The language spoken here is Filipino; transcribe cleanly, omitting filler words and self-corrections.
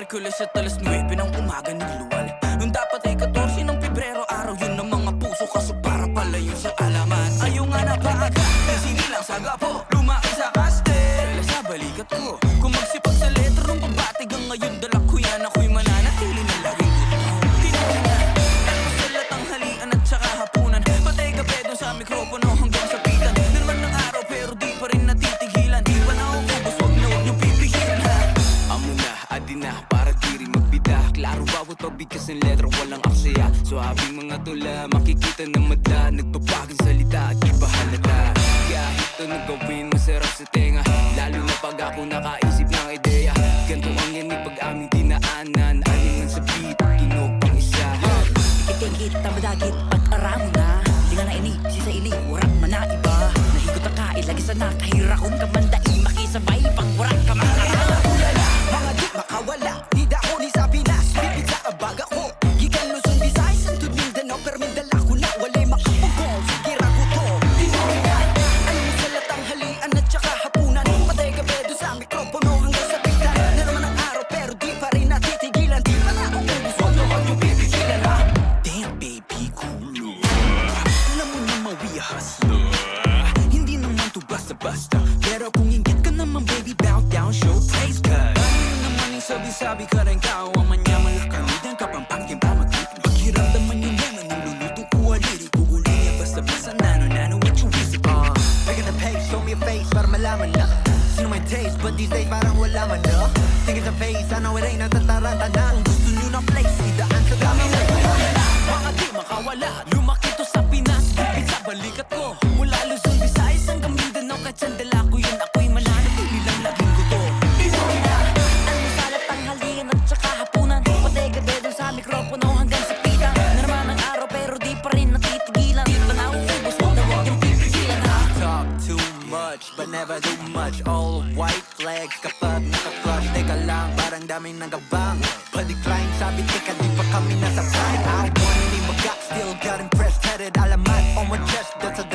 Miyerkules at alas 9 ng umaga nagluwal. Nung dapat ay 14 ng Pebrero, araw yun ng mga puso, kaso para pala yun sa alaman. Ayaw nga na paaga, sinilang sa gapo, lumaki sa kaste. Dala sa balikat ko, kung magsipag sa letra ng pabatig, ang ngayon dala ko yan, ako'y mananatili na laging gutom. Tinahinga, salat ang halian at saka hapunan, patay gabi doon sa mikropono hanggang sa pitan. Nirman ng araw pero di pa rin natitigilan, di pa nauubos, wag na wag niyong pipigilan ha. Amo na, adi na, para di rin magbida. Klaro bawat pabigkas ng letra, walang aksaya. So habing mga tula, makikita na madla, nagbabagang salita at iba halata. Kahit ano gawin, masarap sa tenga, lalo na pag ako nakaisip ng ideya. Ganto ang yan pag aming dinaanan, aningan sa beat, tunog pang isa. Ikikingkit, tamadagit, pag-aramo na hindi nga na ini, sisa ili, warak man na iba. Nahigot ang kailagi sa nakahirakon kamandai, makisabay pang warak ka makakala. Mga di makawala, di dako ni sa Pinas, bibig sa abag ako. Gikan Luzon, Visayas, Santo Mindanao, pero mindala ko na walay makapugong. Sige rago to, tinahingan. Anong salat ang halian at saka hapunan, patay gabi doon sa mikropono hanggang sa pitan. Na naman ang araw pero di pa rin natitigilan, di pa na akong ubus, wag na wag yung pipigilan ha. Damn baby, cool. Alam mo na mawihas, hindi naman to basta-basta, pero kung inggit ka naman baby, bow down, show praise God. Ano naman yung sabi-sabi ka rin ka, o manyaman lang kamitan ka pang pangkin pa mag-trip. Paghiramdaman yung lemon, yung lulutong uwaliri, kukulo niya basta-basta nano, what you wish upon. Back in the page, show me a face para malaman na sino may taste, but these days parang wala man na. Tingin sa face, ano it ain't natataranta na. Kung gusto nyo ng place, idaan sa dami na. Mga di makawala, lumaki to sa Pinas, bibig sa balikat ko. Mula Luzon, Visayas hanggang Mindanao, kahit sandala ko yun, ako'y mananatili lang laging guto. Anong salat ang halian at saka hapunan, patay gabi doon sa mikropono hanggang sa pitan. Na naman ang araw pero di pa rin natitigilan, di pa nauubos, wag na wag yung pipigilan ha. Talk too much, but never do much. All white flags kapag naka-flush. Teka lang, parang daming nagabang. Pa-decline, sabi teka, di pa kami nasa prime. I wanna leave my gut, still got impressed. Headed alamat on my chest, that's a